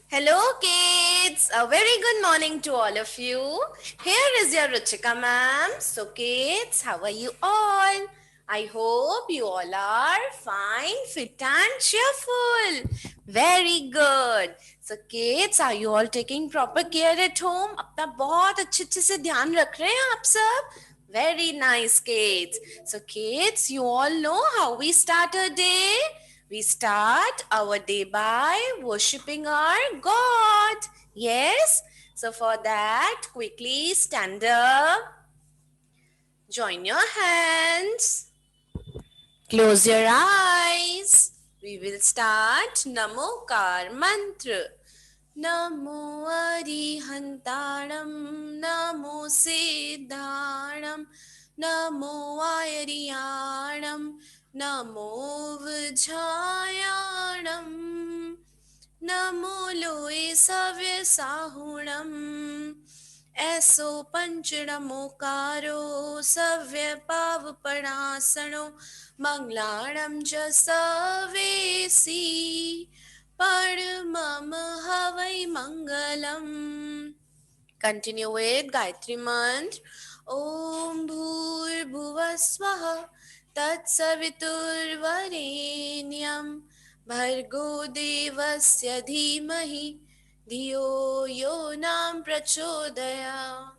Hello, kids. A very good morning to all of you. Here is your Ruchika ma'am. So, kids, how are you all? I hope you all are fine, fit, and cheerful. Very good. So, kids, are you all taking proper care at home? अपना बहुत अच्छे से ध्यान रख रहे हैं आप सब? Very nice, kids. So, kids, you all know how we start a day? We start our day by worshipping our God. Yes? So, for that, quickly stand up, join your hands, close your eyes. We will start Namokar Mantra. Namo Arihantaram, Namo Siddharam, Namo Ayariyanam, Namo Vijhayanam, Namo Loe Savya Sahunam, ऐसो पंचणमोकारो सव्य पाव पणासनो मंगलाणं च सवेसी परमम हवै मंगलम्. Continue with Gayatri Mantra. Om Bhurbhuvah Swaha Tatsaviturvarenyam Bhargo Devasya Dhimahi Dhiyo Yo Nam Prachodaya.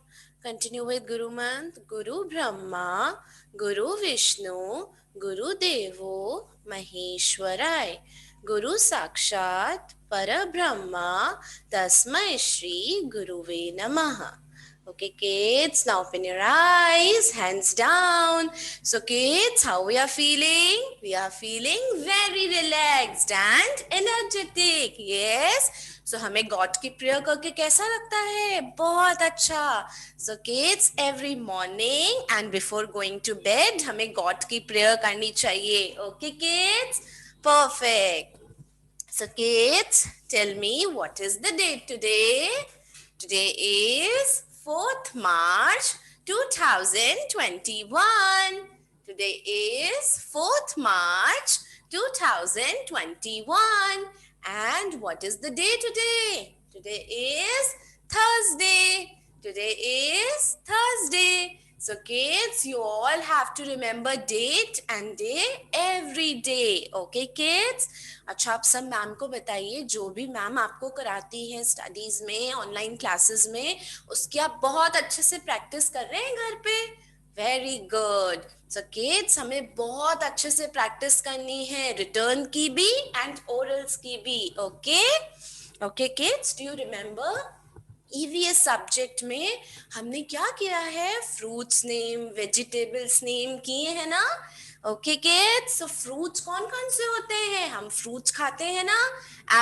Continue with Guru Mantra. Guru Brahma, Guru Vishnu, Guru Devo Maheshwarai. Guru Sakshat Parabrahma Tasmai Shri Guruve Namaha. Okay, kids, now open your eyes, hands down. So, kids, how we are feeling? We are feeling very relaxed and energetic. Yes. So, हमें God की prayer करके कैसा लगता है? बहुत अच्छा. So, kids, every morning and before going to bed, हमें God की prayer करनी चाहिए. Okay, kids? Perfect. So, kids, tell me what is the date today? Today is 4th March 2021. Today is 4th March 2021. And what is the day today? Today is Thursday. Today is Thursday. So kids, you all have to remember date and day every day. Okay kids? अच्छा आप सब ma'am को बताइए जो भी ma'am आपको कराती है स्टडीज में ऑनलाइन क्लासेस में उसकी आप बहुत अच्छे से प्रैक्टिस कर रहे हैं घर पे. Very good. सो किड्स हमें बहुत अच्छे से प्रैक्टिस करनी है रिटर्न की भी एंड ओरल्स की भी. Okay okay kids, do you remember EVS subject में हमने क्या किया है? फ्रूट्स नेम, वेजिटेबल्स नेम किए हैं ना? ओके किड्स, सो फ्रूट्स कौन कौन से होते हैं? हम फ्रूट्स खाते हैं ना?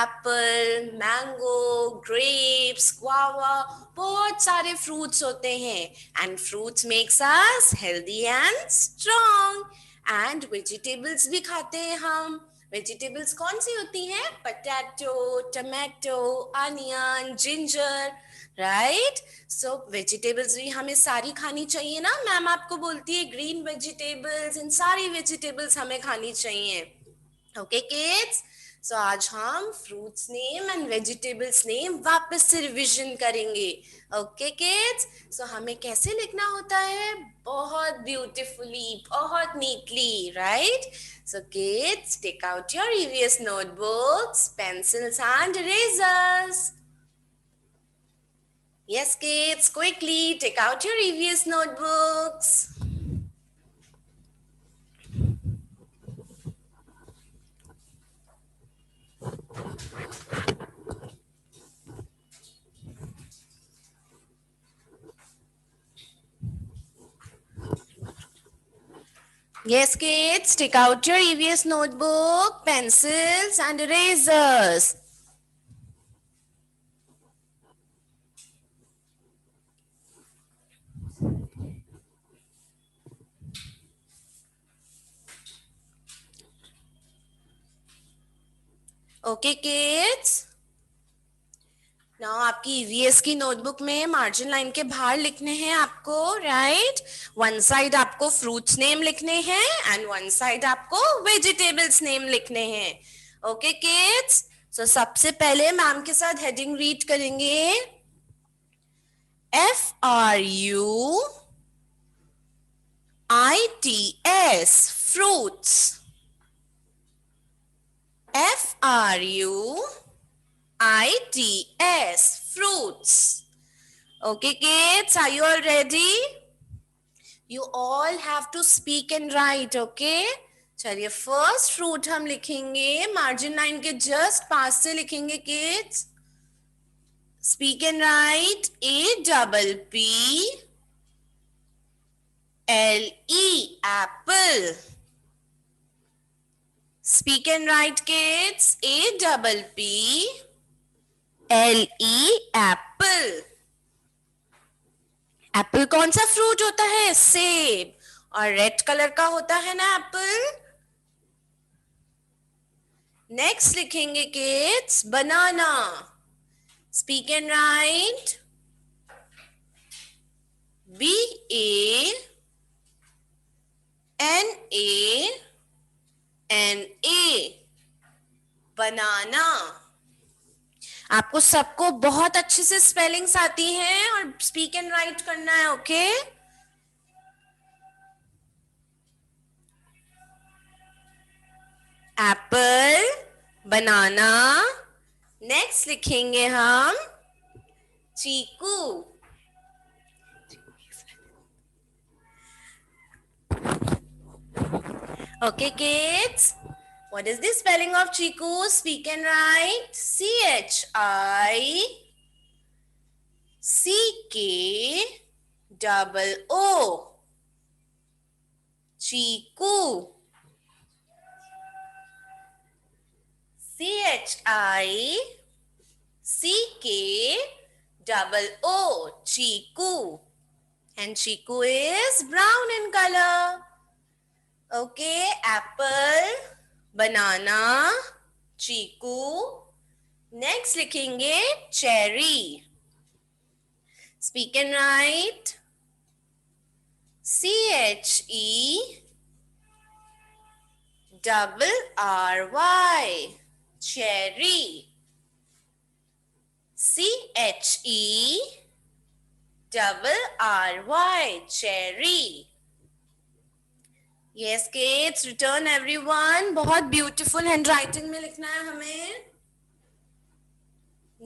एप्पल, मैंगो, ग्रेप्स, गुआवा, बहुत सारे फ्रूट्स होते हैं. And fruits makes us healthy and strong. And vegetables भी खाते हैं हम. वेजिटेबल्स कौन सी होती हैं? Potato, tomato, onion, ginger. Right. So vegetables भी हमें सारी खानी चाहिए ना? मैम आपको बोलती है ग्रीन वेजिटेबल्स, इन सारी वेजिटेबल्स हमें खानी चाहिए. ओके किड्स, सो आज हम fruits name and vegetables name वापस से रिवीजन करेंगे. ओके किड्स, सो हमें कैसे लिखना होता है? बहुत ब्यूटीफुली, बहुत neatly. Right. So kids, take out your EVS notebooks, pencils and erasers. Yes, kids, quickly take out your EVS notebooks. Yes, kids, take out your EVS notebook, pencils and erasers. Okay, kids. Now आपकी EVS की notebook में margin line के बाहर लिखने हैं आपको. Right. One side आपको fruits name लिखने हैं एंड वन साइड आपको वेजिटेबल्स नेम लिखने हैं. ओके किड्स, सो सबसे पहले मैम के साथ हेडिंग रीड करेंगे. FRUITS, fruits. FRUITS, fruits. Okay, kids, are you all ready? You all have to speak and write, okay? चलिए फर्स्ट फ्रूट हम लिखेंगे, मार्जिन लाइन के जस्ट पास से लिखेंगे kids. Speak and right. APPLE, apple. Speak and write kids. APPLE, apple. Apple कौन सा fruit होता है? सेब. और रेड कलर का होता है ना एप्पल. नेक्स्ट लिखेंगे kids banana. Speak and right. BANANA, बनाना. आपको सबको बहुत अच्छे से स्पेलिंग्स आती हैं और स्पीक एंड राइट करना है, ओके? एप्पल, बनाना. नेक्स्ट लिखेंगे हम चीकू. Okay, kids. What is the spelling of Chiku? Speak and write. CHICKOO. Chiku. CHICKOO. Chiku. And Chiku is brown in color. Okay, apple, banana, Chiku. Next लिखेंगे cherry. Speak and right. CHERRY, cherry. CHERRY, cherry. Yes kids, return everyone. बहुत beautiful handwriting में लिखना है हमें.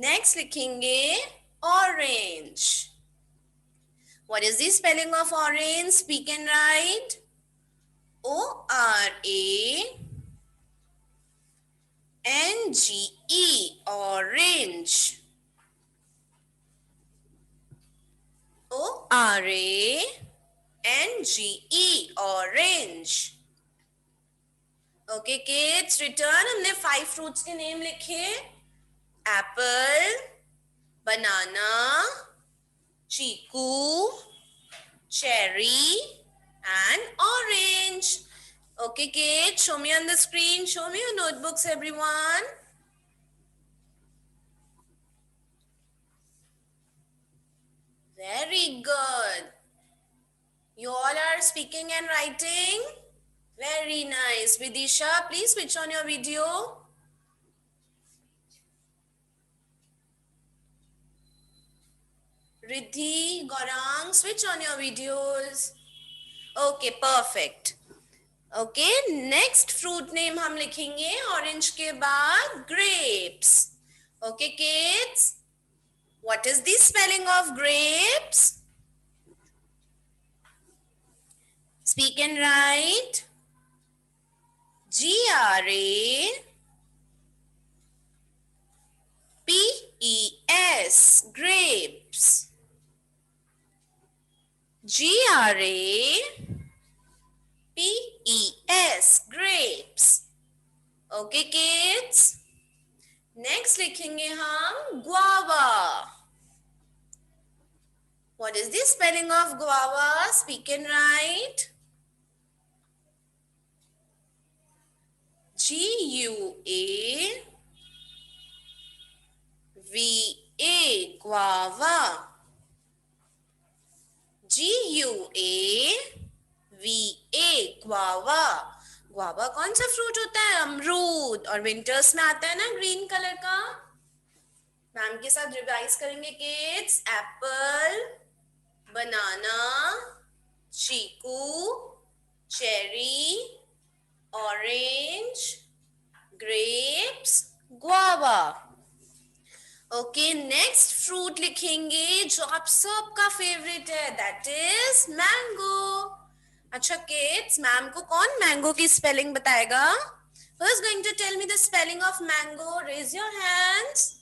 Next लिखेंगे orange. What is the spelling of orange? Speak and write. ORANGE, orange. ORANGE, orange. Okay kids, return. हमने 5 fruits के name लिखे. Apple, banana, Chiku, cherry and orange. Okay kids, show me on the screen. Show me your notebooks everyone. Very good. You all are speaking and writing. Very nice. Vidisha, please switch on your video. Riddhi, Gaurang, switch on your videos. Okay, perfect. Okay, next fruit name हम लिखेंगे orange के बाद grapes. Okay kids, what is the spelling of grapes? Speak and write. GRAPES, grapes. GRAPES, grapes. Okay kids. Next लिखेंगे हम guava. What is the spelling of guava? Speak and write. GUAVA, guava. GUAVA, guava. Guava कौन सा fruit होता है? अमरूद। और winters में आता है ना ग्रीन कलर का। मैम के साथ रिवाइज करेंगे kids. Apple, banana, chikoo, cherry, orange, grapes, guava. Okay, next fruit लिखेंगे जो आप सबका फेवरेट है, दैट इज मैंगो। अच्छा किड्स, मैम को कौन मैंगो की स्पेलिंग बताएगा? Who is going to tell me the spelling of mango? Raise your hands.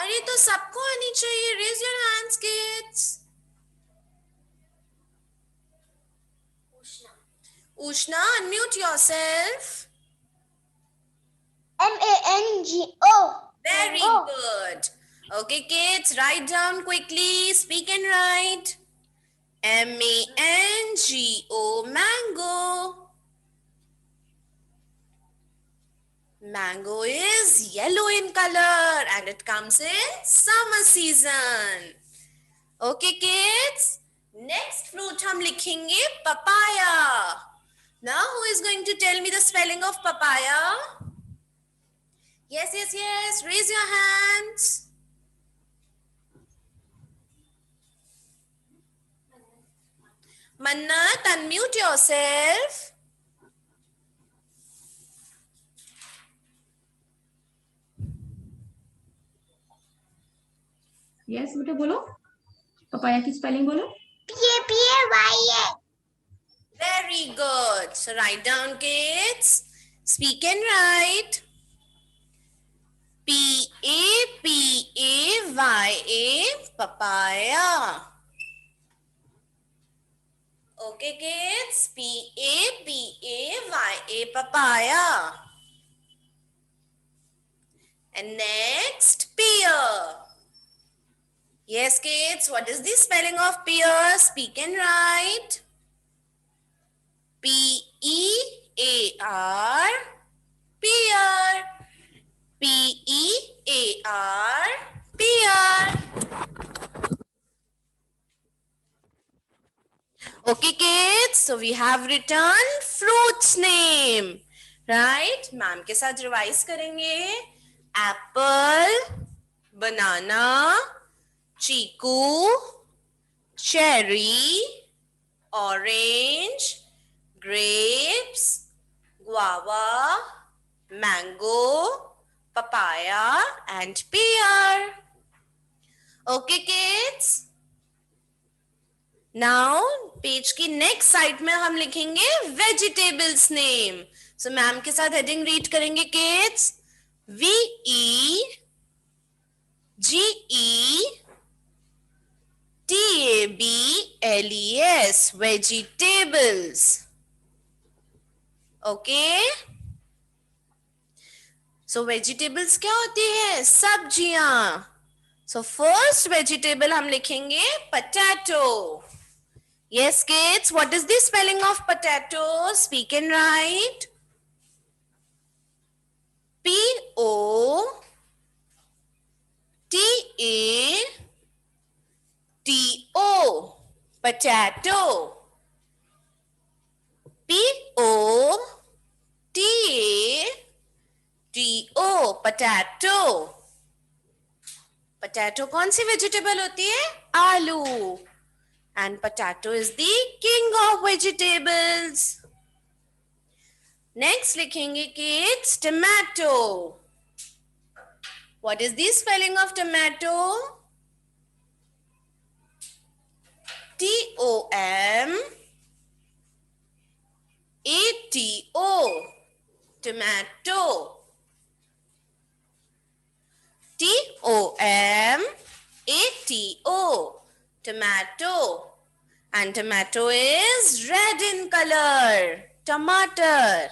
अरे तो सबको आनी चाहिए। Raise your hands kids. Ushna, unmute yourself. Mango. Very Mango. good. Okay, kids, write down quickly. Speak and write. Mango. Mango. Mango is yellow in color and it comes in summer season. Okay, kids. Next fruit हम लिखेंगे papaya. Now, who is going to tell me the spelling of papaya? Yes, yes, yes. Raise your hands. Mannat, unmute yourself. Yes बेटा बोलो, papaya की spelling बोलो। P-A-P-A-Y-A. Very good. So write down, kids. Speak and write. P-A-P-A-Y-A, papaya. Okay, kids. P-A-P-A-Y-A, papaya. And next, pear. Yes, kids. What is the spelling of pear? Speak and write. P-E-A-R, pear. P-E-A-R, pear. Okay, kids. So we have written fruits name. Right? Ma'am के साथ revise करेंगे. Apple, banana, Chiku, cherry, orange, grapes, guava, mango, papaya, and pear. Okay, kids? Now, page की next side में हम लिखेंगे vegetables name. So ma'am के साथ heading read करेंगे किड्स. VEGETABLES, vegetables. ओके, सो वेजिटेबल्स क्या होती है? सब्जियां. सो फर्स्ट वेजिटेबल हम लिखेंगे potato. Yes, kids. What is the spelling of potato? Speak and write. P-O-T-A-T-O. Potato. P-O-T-A-T-O. Potato. Potato कौन सी vegetable होती है? आलू. And potato is the king of vegetables. Next लिखेंगे kids tomato. What is the spelling of tomato? T-O-M-A-T-O. Tomato. T-O-M-A-T-O. Tomato. And tomato is red in color. Tomato.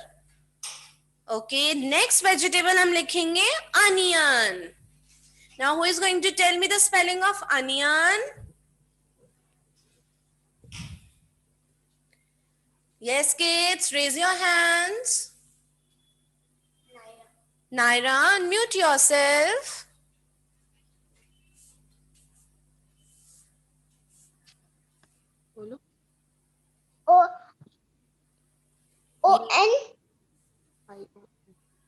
Okay, next vegetable हम लिखेंगे onion. Now who is going to tell me the spelling of onion? Yes, kids, raise your hands. Naira, unmute yourself. O O-N.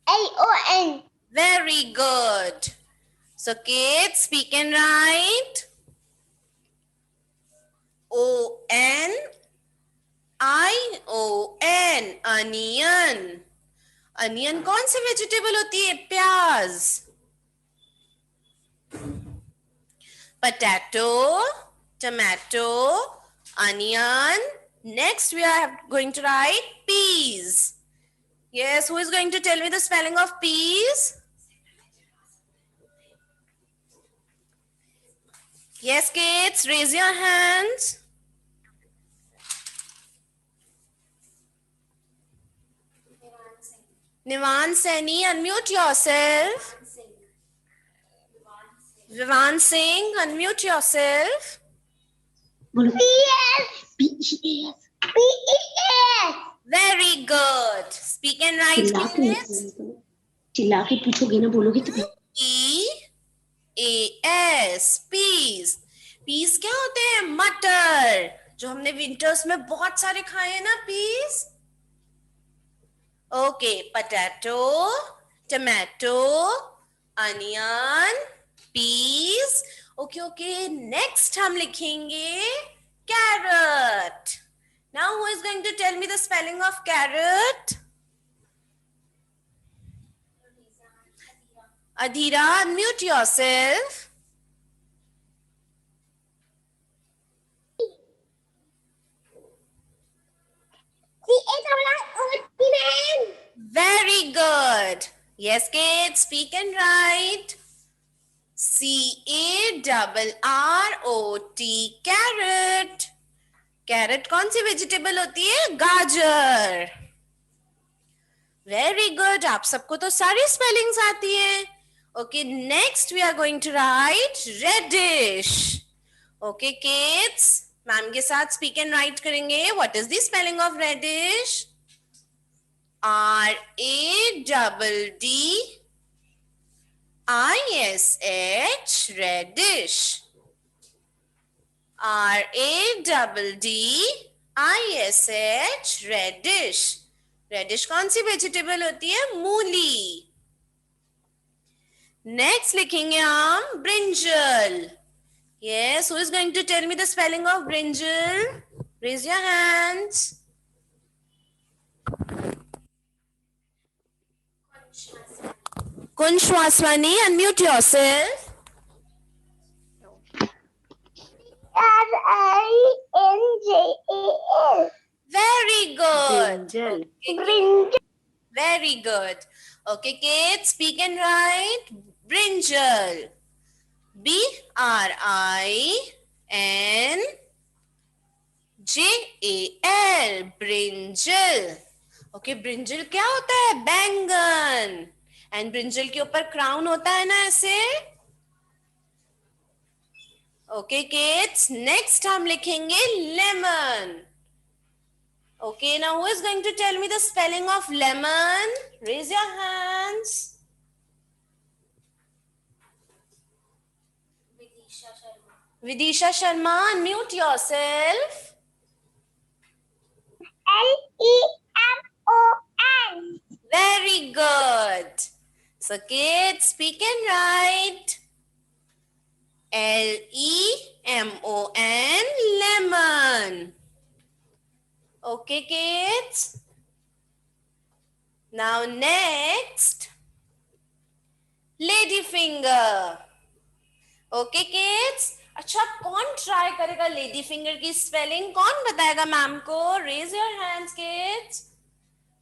L-O-N. Very good. So kids, speak and write. O-N-I-O-N. Onion. Onion कौन सी vegetable होती है? प्याज. Potato, tomato, onion. Next we are going to write peas. Yes, who is going to tell me the spelling of peas? Yes, kids, raise your hands. Nivan Seni, unmute yourself. Vivan Singh, unmute yourself. P-S. P-E-A-S. P-E-S. Very good. Speak and write, kids. चिल्ला के पूछोगे ना, बोलोगे तो E-A-S, peas. Peas क्या होते हैं? मटर. जो हमने विंटर्स में बहुत सारे खाए हैं ना, peas. Okay, potato, tomato, onion, peas. Okay. Next हम लिखेंगे carrot. Now who is going to tell me the spelling of carrot? Adhira, unmute yourself. C-H-R-O-T-N. Very good. Yes, kids, speak and write. C-A-R-R-O-T, carrot. Carrot कौन सी vegetable होती है? गाजर. Very good. आप सबको तो सारी spellings आती हैं. Okay, next we are going to write reddish. Okay, kids, ma'am के साथ speak and write करेंगे. What is the spelling of reddish? R-A-D-D-I-S-H, reddish. R-A-D-D-I-S-H, reddish. Reddish कौन सी वेजिटेबल होती है? मूली. Next लिखेंगे हम brinjal. Yes, who is going to tell me the spelling of brinjal? Raise your hands. Kunsh Waswani, unmute yourself. R-I-N-J-A-L. Very good. Brinjal. Brinjal. Very good. Okay, kids, speak and write brinjal. B-R-I-N-J-A-L, brinjal. Okay, brinjal क्या होता है? बैंगन. And brinjal के ऊपर crown होता है ना ऐसे. Okay, kids, next हम लिखेंगे lemon. Okay, now who is going to tell me the spelling of lemon? Raise your hands. Vidisha Sharma, unmute yourself. L-E-M-O-N. Very good. So kids, speak and write. L-E-M-O-N, lemon. Okay, kids. Now next, lady finger. Okay, kids. अच्छा, कौन try करेगा lady finger की spelling? कौन बताएगा ma'am को? Raise your hands kids.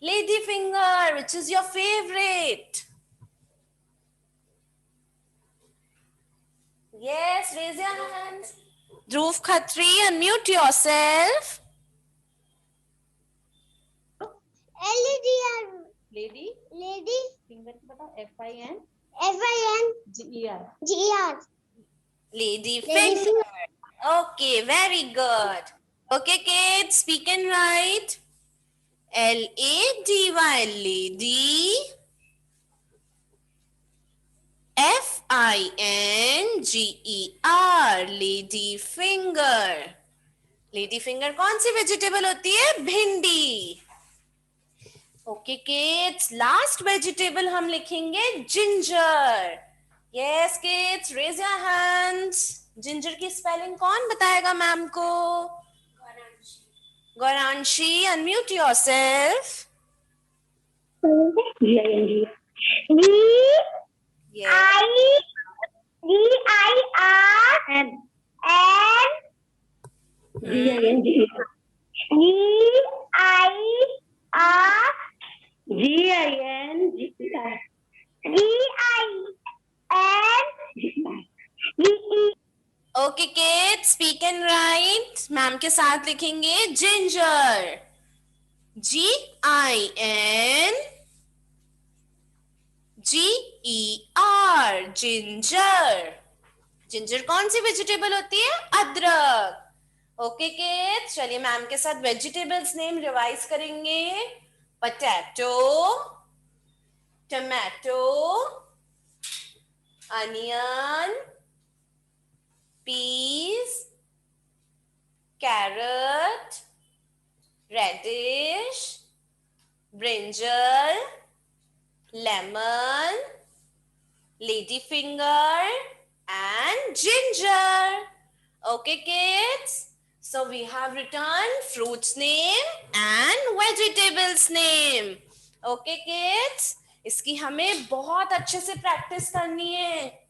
Lady finger, which is your favorite? Yes, raise your hands. Dhruv Khatri, unmute yourself. L-E-D-R. Lady Lady. finger की बताओ. F-I-N F-I-N. G-E-R. G-E-R. Lady Lady finger. Okay, very good. Okay, kids, speak and write. L-A-D-Y, lady. F-I-N-G-E-R, lady finger. Lady finger कौन सी vegetable होती है? भिंडी. Okay kids, last vegetable हम लिखेंगे ginger. Yes kids, raise your hands. Ginger की spelling कौन बताएगा ma'am को? Gauranshi, unmute yourself. G यस. I N GING. Okay kids, speak and write. Ma'am के साथ लिखेंगे जिंजर. GINGER, ginger. जिंजर कौन सी वेजिटेबल होती है? अदरक. ओके किड्स, चलिए मैम के साथ वेजिटेबल्स नेम रिवाइज करेंगे. Potato, tomato, onion, peas, carrot, radish, brinjal, lemon, ladyfinger, and ginger. Okay kids, so we have written fruits name and vegetables name. Okay kids, इसकी हमें बहुत अच्छे से प्रैक्टिस करनी है.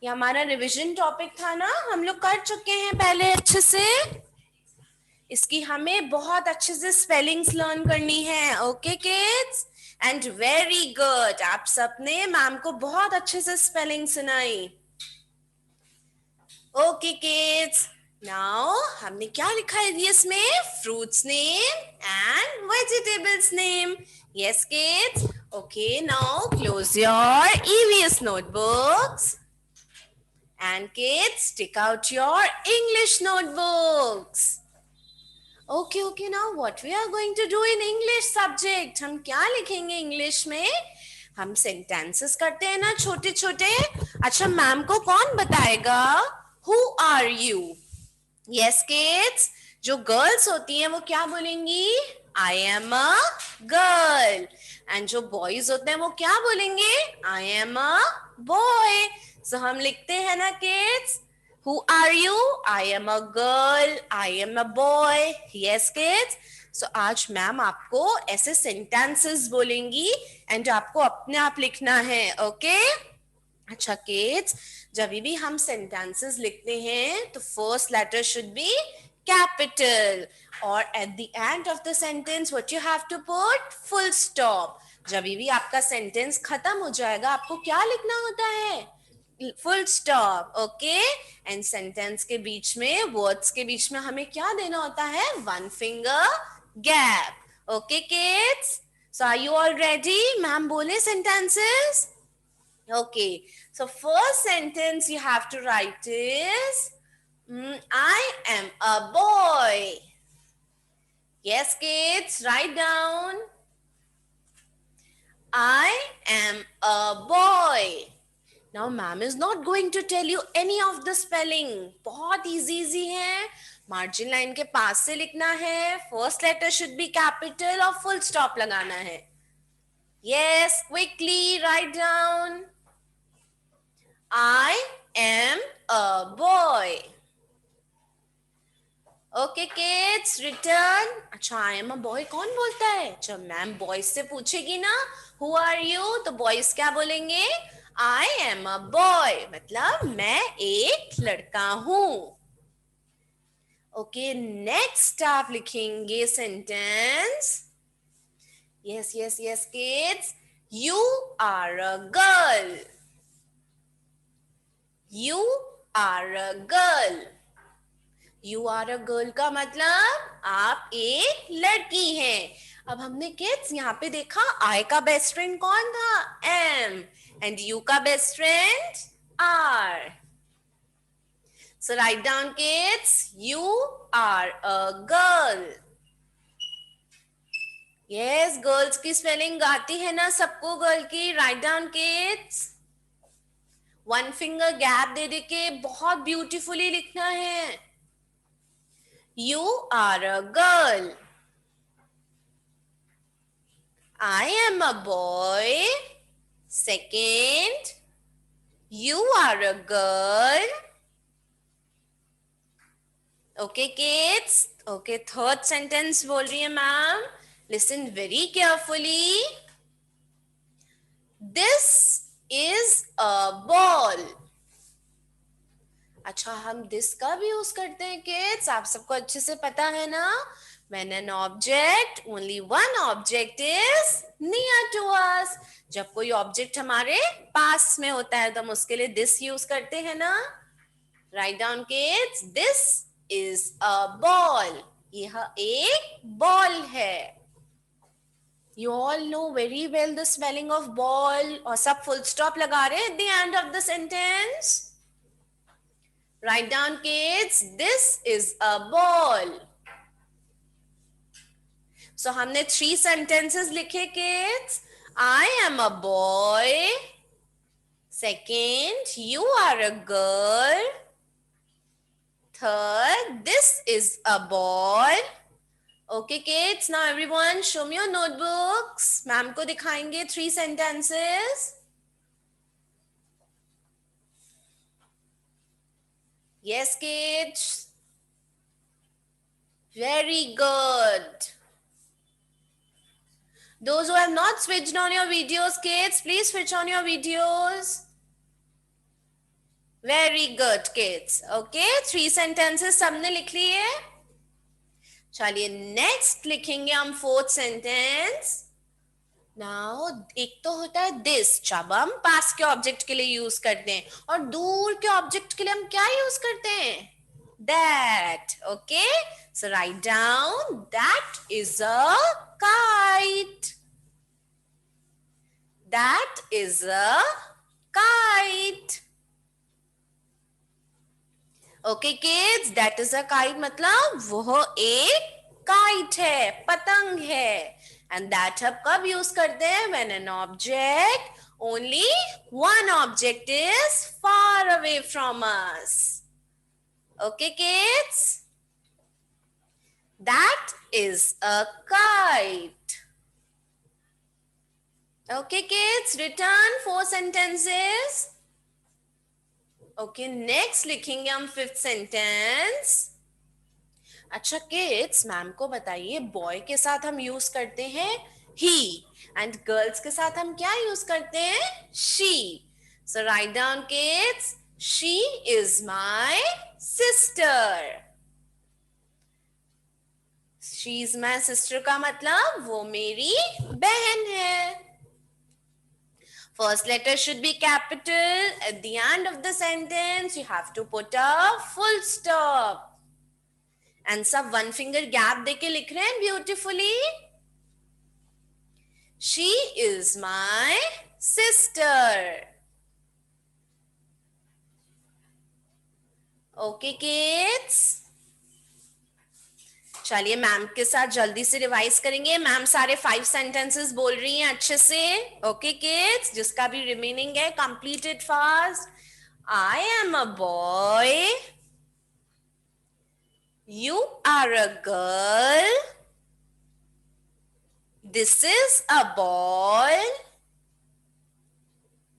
ये हमारा रिवीजन टॉपिक था ना, हम लोग कर चुके हैं पहले अच्छे से. इसकी हमें बहुत अच्छे से स्पेलिंग्स लर्न करनी है. Okay kids, and very good, आप सबने मैम को बहुत अच्छे से स्पेलिंग सुनाई. ओके किड्स, नाउ हमने क्या लिखा है इसमें? Fruits name and vegetables name. Yes kids. Okay, now close your EVS notebooks. And kids, stick out your English notebooks. Okay, now what we are going to do in English subject? हम क्या लिखेंगे English में? हम sentences करते हैं ना छोटे छोटे. अच्छा, मैम को कौन बताएगा? Who are you? Yes kids, जो गर्ल्स होती हैं वो क्या बोलेंगी? I am a girl. And जो बॉयज होते हैं वो क्या बोलेंगे? I am a boy. So हम लिखते हैं ना kids, who are you? I am a girl. I am a boy. Yes kids. So आज मैम आपको ऐसे sentences बोलेंगी and आपको अपने आप लिखना है. Okay? अच्छा kids, जब भी हम sentences लिखते हैं तो first letter should be capital, or at the end of the sentence what you have to put? Full stop. जब भी आपका sentence खत्म हो जाएगा आपको क्या लिखना होता है? Full stop. Okay, and sentence के बीच में, वर्ड्स के बीच में हमें क्या देना होता है? 1 finger gap. Okay kids, so are you all ready? Ma'am बोले sentences. Okay, so first sentence you have to write is I am a boy. Yes kids, write down. I am a boy. Now ma'am is not going to tell you any of the spelling. बहुत easy है. Margin line के पास से लिखना है. First letter should be capital और full stop लगाना है. Yes, quickly write down. I am a boy. Okay kids, return. अच्छा, I am a boy कौन बोलता है? जब मैम बॉयज से पूछेगी ना who are you, तो बॉयज क्या बोलेंगे? I am a boy, मतलब मैं एक लड़का हूं. ओके, नेक्स्ट आप लिखेंगे sentence. Yes kids, you are a girl. You are a girl. You are a girl का मतलब आप एक लड़की हैं. अब हमने किड्स यहाँ पे देखा I का बेस्ट फ्रेंड कौन था? M. And you का best friend R. So write down kids, you are a girl. Yes, girls की स्पेलिंग आती है ना सबको गर्ल की. Write down kids. 1 finger gap दे दे के बहुत ब्यूटीफुली लिखना है. You are a girl. I am a boy. Second, you are a girl. Okay, kids. Okay, third sentence बोल रही है ma'am. Listen very carefully. This is a ball. अच्छा, हम this कब यूज करते हैं kids? आप सबको अच्छे से पता है ना? When an object, only one object is near to us. जब कोई object हमारे पास में होता है तो हम उसके लिए this यूज करते हैं ना? Write down kids. This is a ball. यह एक ball है. You all know very well the spelling of ball. और सब full stop लगा रहे हैं at the end of the sentence. Write down kids. This is a ball. So हमने 3 sentences लिखे kids. I am a boy. Second, you are a girl. Third, this is a ball. Okay kids, now everyone show me your notebooks. Ma'am को दिखाएंगे 3 sentences. Yes kids. Very good. Those who have not switched on your videos, kids, please switch on your videos. Very good kids. Okay, 3 sentences सबने लिख लिए. चलिए next लिखेंगे हम 4th sentence. Now एक तो होता है दिस, जब हम पास के ऑब्जेक्ट के लिए यूज करते हैं, और दूर के ऑब्जेक्ट के लिए हम क्या यूज करते हैं? That. Okay, so write down that is a kite. That is a kite. Okay kids, that is a kite मतलब वो एक काइट है, पतंग है. एंड दैट हम कब यूज करते हैं? When an object, only one object is far away from us. Okay kids, that is a kite. Okay kids, return 4 sentences. Okay, next लिखेंगे हम 5th सेंटेंस. अच्छा किड्स, मैम को बताइए, बॉय के साथ हम यूज करते हैं ही, एंड गर्ल्स के साथ हम क्या यूज करते हैं? She. So write down kids, she is my sister. She is my sister का मतलब वो मेरी बहन है. First letter should be capital. At the end of the sentence, you have to put a full stop. And सब one finger gap देके लिख रहे हैं beautifully. She is my sister. Okay, kids. चलिए मैम के साथ जल्दी से रिवाइज करेंगे. मैम सारे 5 sentences बोल रही हैं अच्छे से. ओके किड्स, जिसका भी रिमेनिंग है complete it fast. I am a boy. You are a girl. This is a ball.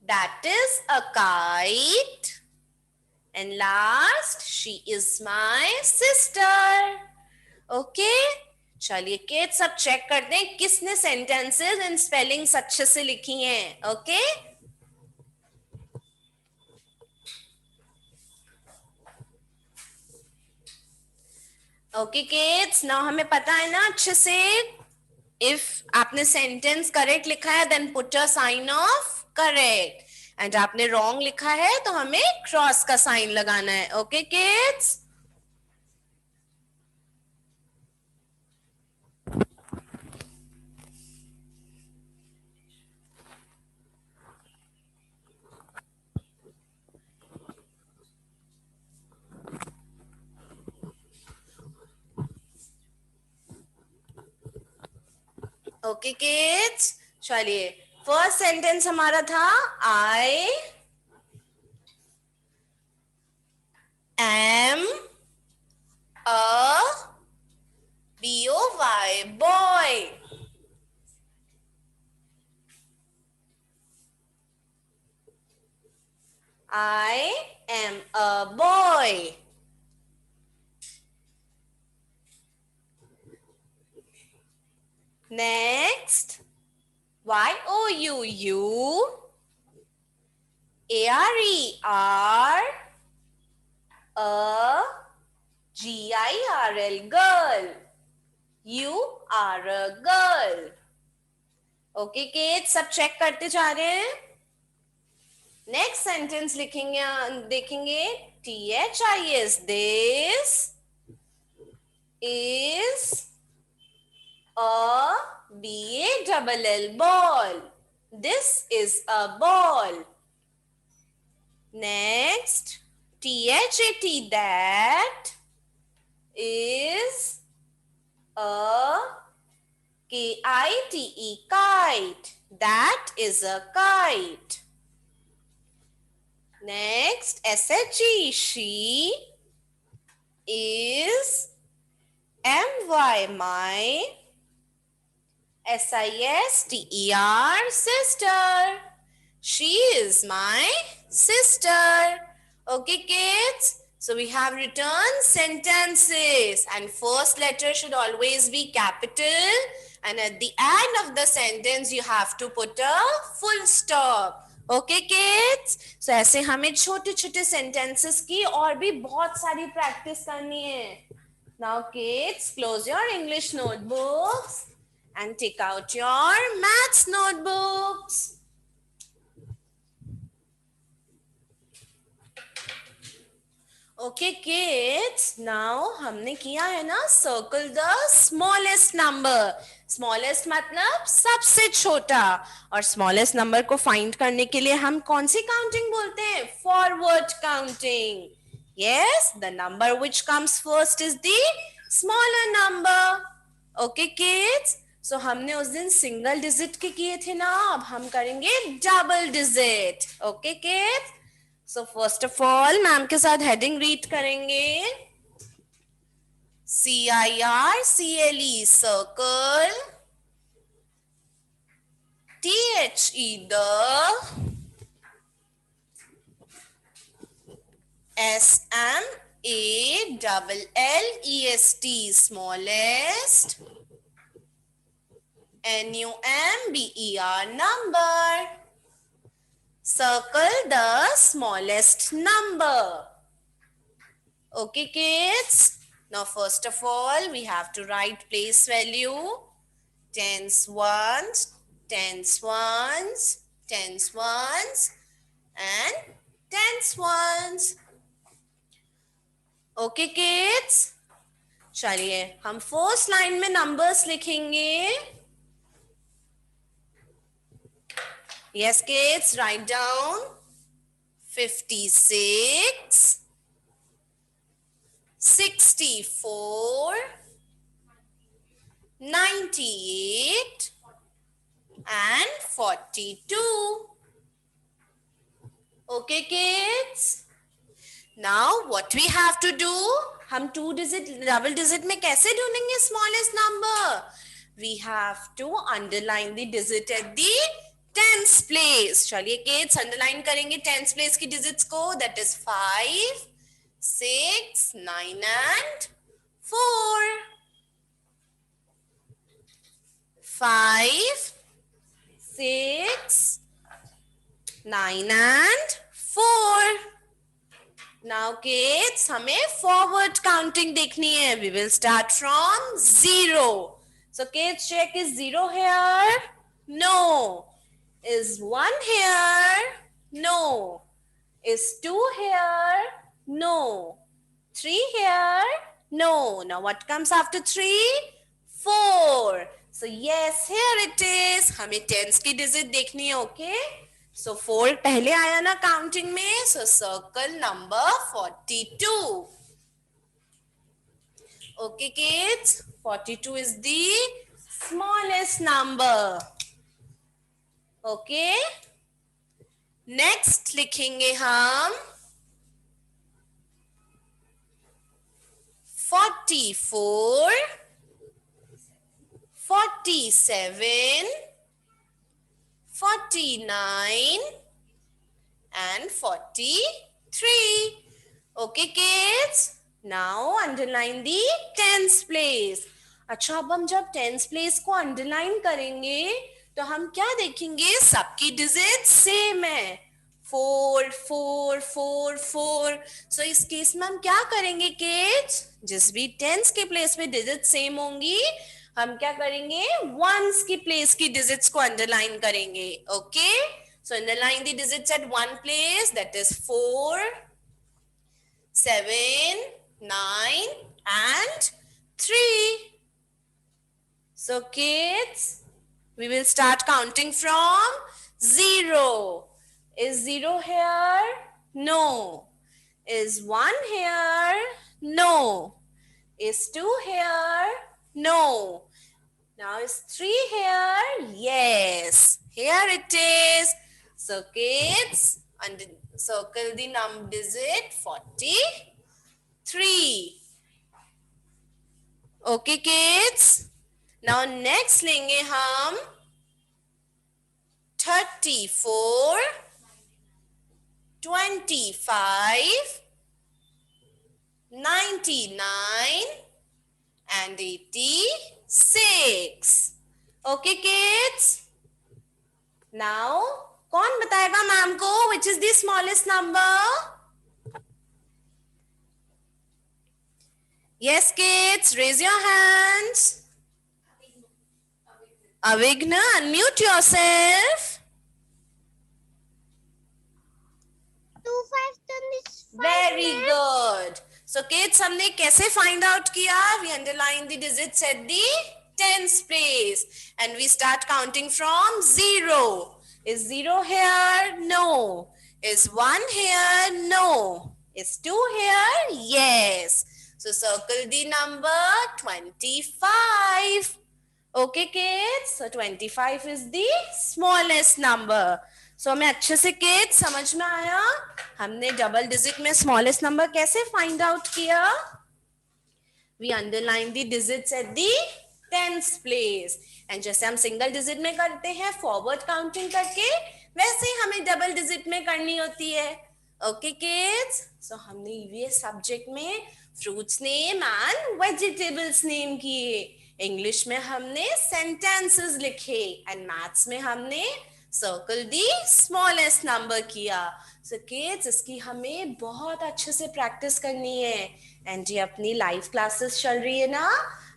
That is a kite. And last, she is my sister. Okay, चलिए किड्स सब चेक करते हैं किसने sentences and spellings अच्छे से लिखी हैं. Okay, okay kids, now हमें पता है ना अच्छे से, इफ आपने सेंटेंस करेक्ट लिखा है then put a sign of correct, and आपने रॉन्ग लिखा है तो हमें क्रॉस का साइन लगाना है. ओके किड्स, ओके किड्स, चलिए फर्स्ट सेंटेंस हमारा था I am a boy. I am a boy. Next, Y-O-U-U-A-R-E-R, a G-I-R-L, girl. You are a girl. Okay, kids, सब चेक करते जा रहे हैं. नेक्स्ट सेंटेंस लिखेंगे, देखेंगे. THIS, this is a BALL, ball. This is a ball. Next, THAT, that is a KITE, kite. That is a kite. Next, SHE, she is MY, my. SISTER, sister. She is my sister. Okay, kids? So we have written sentences, and first letter should always be capital, and at the end of the sentence you have to put a full stop. Okay, kids? So ऐसे हमें छोटे छोटे sentences की और भी बहुत सारी practice करनी है. Now, kids, close your English notebooks and take out your maths notebooks. Okay, kids, now हमने किया है ना, circle the smallest number. Smallest मतलब सबसे छोटा, और smallest number को find करने के लिए हम कौन सी counting बोलते हैं? Forward counting. Yes, the number which comes first is the smaller number. Okay, kids? So हमने उस दिन single digit के किए थे ना, अब हम करेंगे double digit. Okay, kids? So first of all, ma'am के साथ heading read करेंगे. CIRCLE, circle. THE, the. SMALLEST, smallest. NUMBER, number. Circle the smallest number. Okay, kids? Now, first of all, we have to write place value. Tens ones, tens ones, tens ones, and tens ones. Okay, kids? चलिए हम first line में numbers लिखेंगे. Yes, kids, write down 56, 64, 98, and 42. Okay, kids? Now, what we have to do? हम 2 digit, double digit में कैसे ढूंढेंगे smallest number? We have to underline the digit at the tens place. चलिए kids, underline करेंगे tens place की digits को. That is 5, 6, 9 and 4. 5, 6, 9 and 4. Now kids, हमें forward counting देखनी है. We will start from 0. So kids, check, is 0 here? No. Is 1 here? No. Is 2 here? No. 3 here? No. Now what comes after 3? 4. So yes, here it is. हमें tens की digit देखनी है, okay? So 4 पहले आया ना counting में, so circle number 42. Okay, kids, 42 is the smallest number. Okay. Next लिखेंगे हम 44, 47, 49 and 43. Okay, kids. Now underline the tens place. अच्छा, अब हम जब टेंस प्लेस को अंडरलाइन करेंगे तो हम क्या देखेंगे, सबकी डिजिट सेम है, 4 4 4 4. सो इस केस में हम क्या करेंगे किड्स, जिस भी टेंस के प्लेस पे डिजिट सेम होंगी हम क्या करेंगे, वंस की प्लेस की डिजिट्स को अंडरलाइन करेंगे. Okay, so underline the digits at one place, that is 4 7 9 and 3. So kids, we will start counting from 0. Is 0 here? No. Is 1 here? No. Is 2 here? No. Now is 3 here? Yes. Here it is. So kids, circle the digit 43. Okay kids. Now next लेंगे हम 34, 25, 99 and 86. Okay kids. Now कौन बताएगा ma'am को which is the smallest number? Yes kids, raise your hands. Avigna, unmute yourself. 2 5 Very good. So kids, हमने कैसे find out किया? We underline the digits at the tens place and we start counting from 0. Is 0 here? No. Is 1 here? No. Is 2 here? Yes. So circle the number 25. Okay kids, so 25 is the smallest number. So हमें अच्छे से kids समझ में आया हमने double digit में smallest number कैसे find out किया. We underline the digits at the tens place and जैसे हम सिंगल डिजिट में करते हैं फॉरवर्ड काउंटिंग करके, वैसे ही हमें डबल डिजिट में करनी होती है. ओके किड्स, सो हमने ईवीएस सब्जेक्ट में fruits name and vegetables name किए, इंग्लिश में हमने सेंटेंसेस लिखे एंड मैथ्स में हमने सर्कल दी स्मॉलेस्ट नंबर किया. सो किड्स, इसकी हमें बहुत अच्छे से प्रैक्टिस करनी है एंड ये अपनी लाइव क्लासेस चल रही है ना,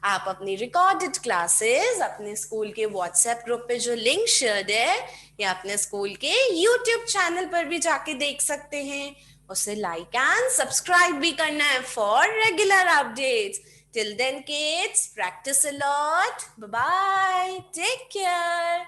आप अपनी रिकॉर्डेड क्लासेस अपने स्कूल के व्हाट्सएप ग्रुप पे जो लिंक शेयर है या अपने स्कूल के यूट्यूब चैनल पर भी जाके देख सकते हैं. उसे लाइक एंड सब्सक्राइब भी करना है for regular updates. Till then kids, practice a lot. Bye bye. Take care.